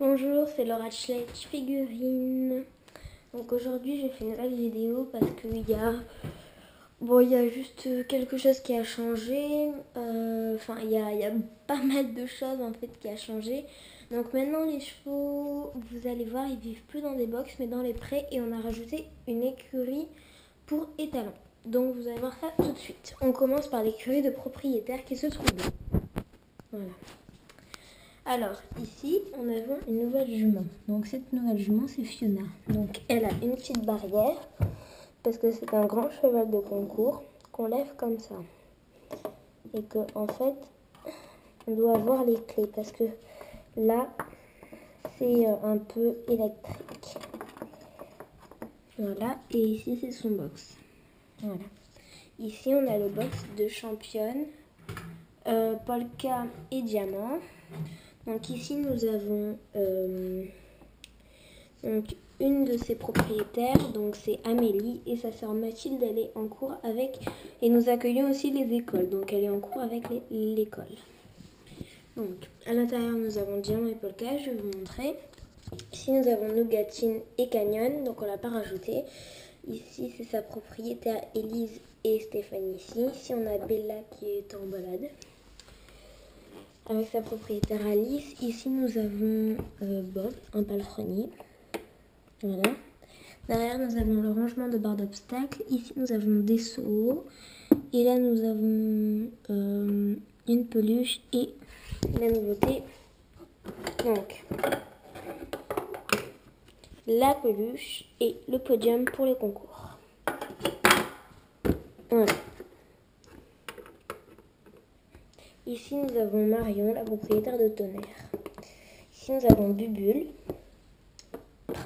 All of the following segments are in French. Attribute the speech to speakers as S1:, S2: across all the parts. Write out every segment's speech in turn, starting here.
S1: Bonjour, c'est Laura Schleich Figurine. Donc aujourd'hui j'ai fait une nouvelle vidéo parce qu'il y a juste quelque chose qui a changé. Il y a pas mal de choses en fait qui a changé. Donc maintenant les chevaux, vous allez voir, ils vivent plus dans des box mais dans les prés et on a rajouté une écurie pour étalons. Donc vous allez voir ça tout de suite. On commence par l'écurie de propriétaire qui se trouve là. Voilà. Alors, ici, on a une nouvelle jument. Donc, cette nouvelle jument, c'est Fiona. Donc, elle a une petite barrière parce que c'est un grand cheval de concours qu'on lève comme ça. Et que, en fait, on doit avoir les clés parce que là, c'est un peu électrique. Voilà. Et ici, c'est son box. Voilà. Ici, on a le box de championne, polka et diamant. Donc ici nous avons une de ses propriétaires, donc c'est Amélie et sa sœur Mathilde, elle est en cours avec, et nous accueillons aussi les écoles, donc elle est en cours avec l'école. Donc à l'intérieur nous avons Diamant et Polka, je vais vous montrer. Ici nous avons Nougatine et Canyon, donc on l'a pas rajouté. Ici c'est sa propriétaire Élise et Stéphanie ici. Ici on a Bella qui est en balade avec sa propriétaire Alice. Ici nous avons Bob, un palefrenier. Voilà. Derrière nous avons le rangement de barres d'obstacles. Ici nous avons des seaux. Et là nous avons une peluche et la nouveauté. Donc la peluche et le podium pour les concours. Voilà. Ici, nous avons Marion, la propriétaire de Tonnerre. Ici, nous avons Bubule.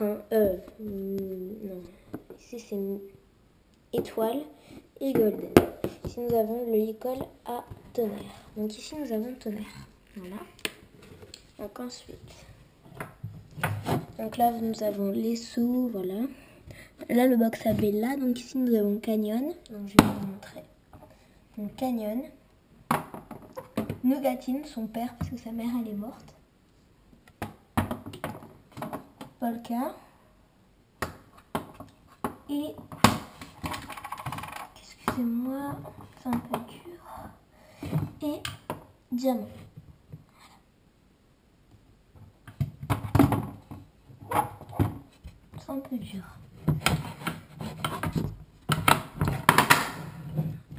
S1: Non. Ici, c'est Étoile et Golden. Ici, nous avons le école à Tonnerre. Donc ici, nous avons Tonnerre. Voilà. Donc ensuite. Donc là, nous avons les sous. Voilà. Là, le box à Bella. Donc ici, nous avons Canyon. Donc je vais vous montrer. Donc Canyon. Nougatine, son père, parce que sa mère, elle est morte. Polka. Et, excusez-moi, c'est un peu dur. Et Diamant. Voilà. C'est un peu dur.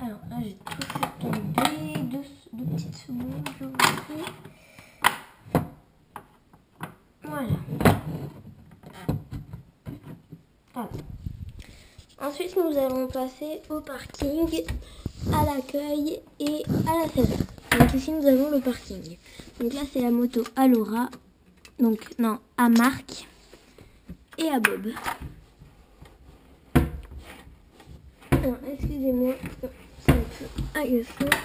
S1: Alors là, j'ai tout fait tomber. Deux petites secondes, je vous prie. Voilà. Voilà. Ensuite, nous allons passer au parking, à l'accueil et à la salle. Donc ici, nous avons le parking. Donc là, c'est la moto à Laura. Donc, non, à Marc et à Bob. Excusez-moi, c'est un peu agaçant.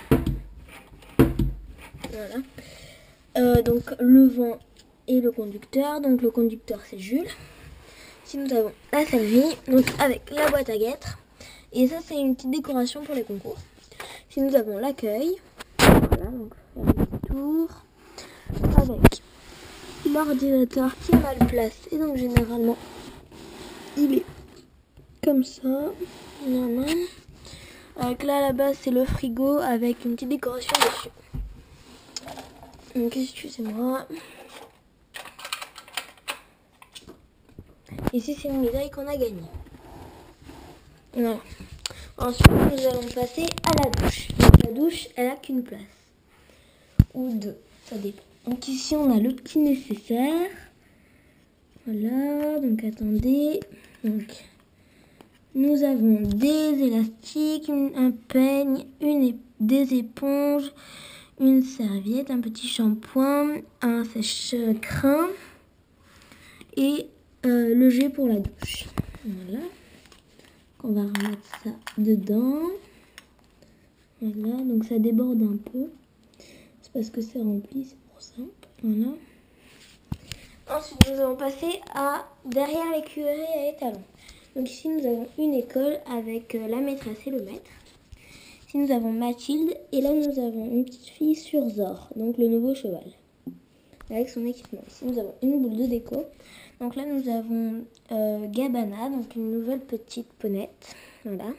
S1: Voilà. Donc le vent et le conducteur. Donc le conducteur c'est Jules. Ici nous avons la sellerie, donc avec la boîte à guêtres. Et ça c'est une petite décoration pour les concours. Ici nous avons l'accueil. Voilà, donc faire un petit tour. Avec l'ordinateur qui est mal placé. Donc généralement il est comme ça. Normal. Donc là à la base c'est le frigo avec une petite décoration dessus. Donc excusez-moi. Ici c'est une médaille qu'on a gagnée. Voilà. Ensuite nous allons passer à la douche. Donc la douche elle a qu'une place. Ou deux, ça dépend. Donc ici on a le petit nécessaire. Voilà, donc attendez. Donc nous avons des élastiques, un peigne, des éponges, une serviette, un petit shampoing, un sèche-crin et le jet pour la douche. Voilà. On va remettre ça dedans. Voilà, donc ça déborde un peu. C'est parce que c'est rempli, c'est pour ça. Voilà. Ensuite, nous allons passer à derrière l'écurie à étalons. Donc ici, nous avons une école avec la maîtresse et le maître. Ici, nous avons Mathilde. Et là, nous avons une petite fille sur Zor, donc le nouveau cheval. avec son équipement. Ici, nous avons une boule de déco. Donc là, nous avons Gabana, donc une nouvelle petite ponette. Voilà.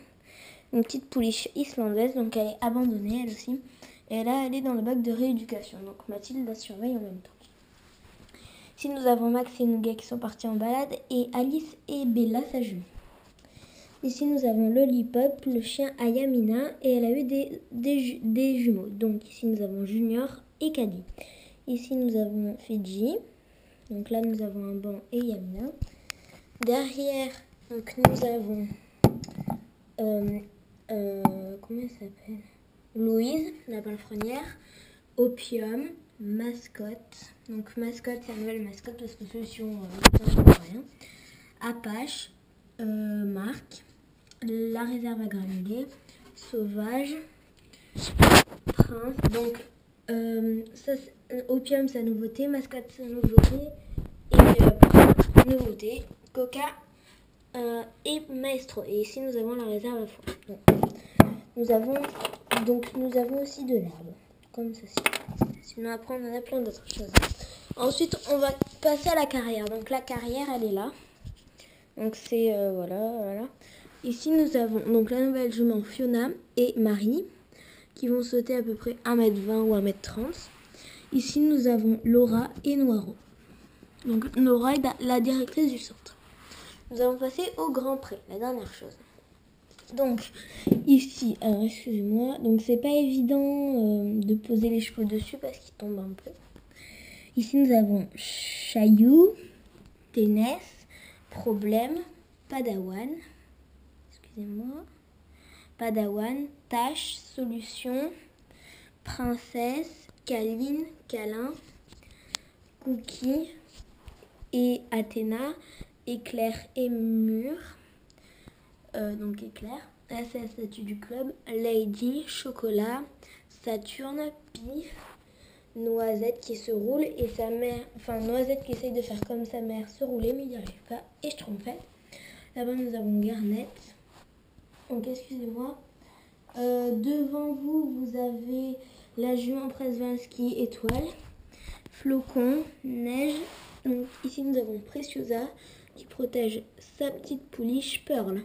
S1: Une petite pouliche islandaise, donc elle est abandonnée, elle aussi. Et là, elle est dans le bac de rééducation. Donc Mathilde la surveille en même temps. Ici, nous avons Max et Nougat qui sont partis en balade. Et Alice et Bella, sa jument. Ici, nous avons Lollipop, le chien Ayamina. Et elle a eu des jumeaux. Donc ici, nous avons Junior et Caddy. Ici, nous avons Fidji. Donc là, nous avons un banc et Yamina. Derrière, donc, nous avons... comment elle s'appelle? Louise, la palefrenière. Opium, Mascotte. Donc Mascotte, c'est la nouvelle mascotte parce que solution, rien. Apache, Marc, la réserve à granulés, Sauvage, Prince. Donc ça, Opium, sa nouveauté, Mascotte, sa nouveauté, et Prince, nouveauté, Coca et Maestro. Et ici, nous avons la réserve à foin. Nous avons aussi de l'herbe, comme ceci. Sinon après on en a plein d'autres choses. Ensuite on va passer à la carrière. Donc la carrière elle est là. Donc c'est voilà. Ici nous avons donc la nouvelle jument Fiona et Marie qui vont sauter à peu près 1m20 ou 1m30. Ici nous avons Laura et Noiro. Donc Laura est la directrice du centre. Nous allons passer au Grand Pré, la dernière chose. Donc ici, alors excusez-moi, donc c'est pas évident de poser les chevaux dessus parce qu'ils tombent un peu. Ici nous avons Chaillou, Ténès, Problème, Padawan, excusez-moi, Padawan, Tâche, Solution, Princesse, Caline, Câlin, Cookie et Athéna, Éclair et Mur. Donc Éclair, là c'est la statue du club, Lady, Chocolat, Saturne, Pif, Noisette qui se roule et sa mère, enfin Noisette qui essaye de faire comme sa mère se rouler mais il n'y arrive pas, et Schtroumpfette. Là-bas nous avons Garnette, donc excusez-moi, devant vous, vous avez la jument Przewalski étoile, Flocon, Neige, donc ici nous avons Preciosa qui protège sa petite pouliche Pearl.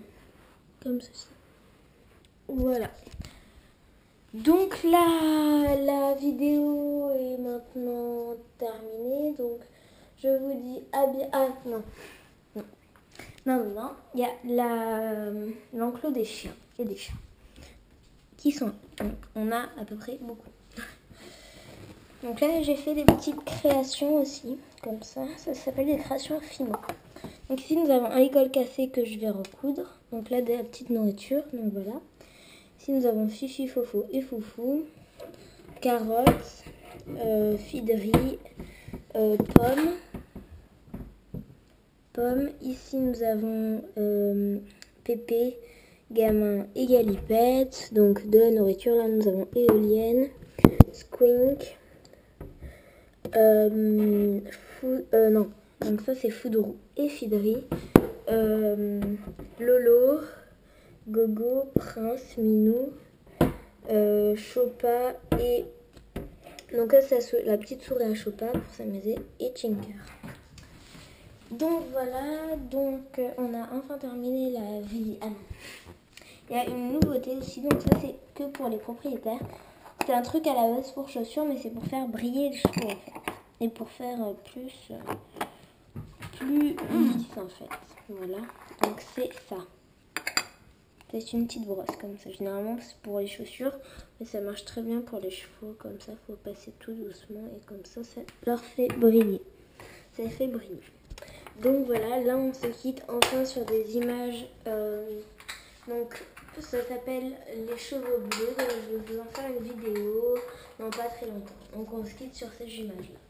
S1: Comme ceci. Voilà. Donc la vidéo est maintenant terminée. Donc je vous dis à bien. Ah non. Il y a l'enclos des chiens et des chats qui sont. Donc, on a à peu près beaucoup. Donc là j'ai fait des petites créations aussi, comme ça. Ça s'appelle des créations Fimo. Donc ici nous avons un école cassé que je vais recoudre. Donc là de la petite nourriture. Donc voilà. Ici nous avons Fifi, Fofo et Foufou. Carottes, Fiderie, Pomme. Ici nous avons Pépé, Gamin et Galipette. Donc de la nourriture. Là nous avons Éolienne, Squink. Non. Donc ça c'est Foudrou et Fiderie, Lolo, Gogo, Prince, Minou, Chopa et... Donc là c'est la petite souris à Chopa pour s'amuser et Tinker. Donc voilà, donc on a enfin terminé la vie. Ah non. Il y a une nouveauté aussi, donc ça c'est que pour les propriétaires. C'est un truc à la base pour chaussures mais c'est pour faire briller les chevaux en fait. Et pour faire plus lisse en fait. Voilà, donc c'est ça. C'est une petite brosse comme ça. Généralement c'est pour les chaussures, mais ça marche très bien pour les chevaux. Comme ça, faut passer tout doucement et comme ça leur fait briller. Ça fait briller. Donc voilà, là on se quitte enfin sur des images. Donc ça s'appelle les chevaux bleus. Donc, je vais vous en faire une vidéo dans pas très longtemps. Donc on se quitte sur ces images là.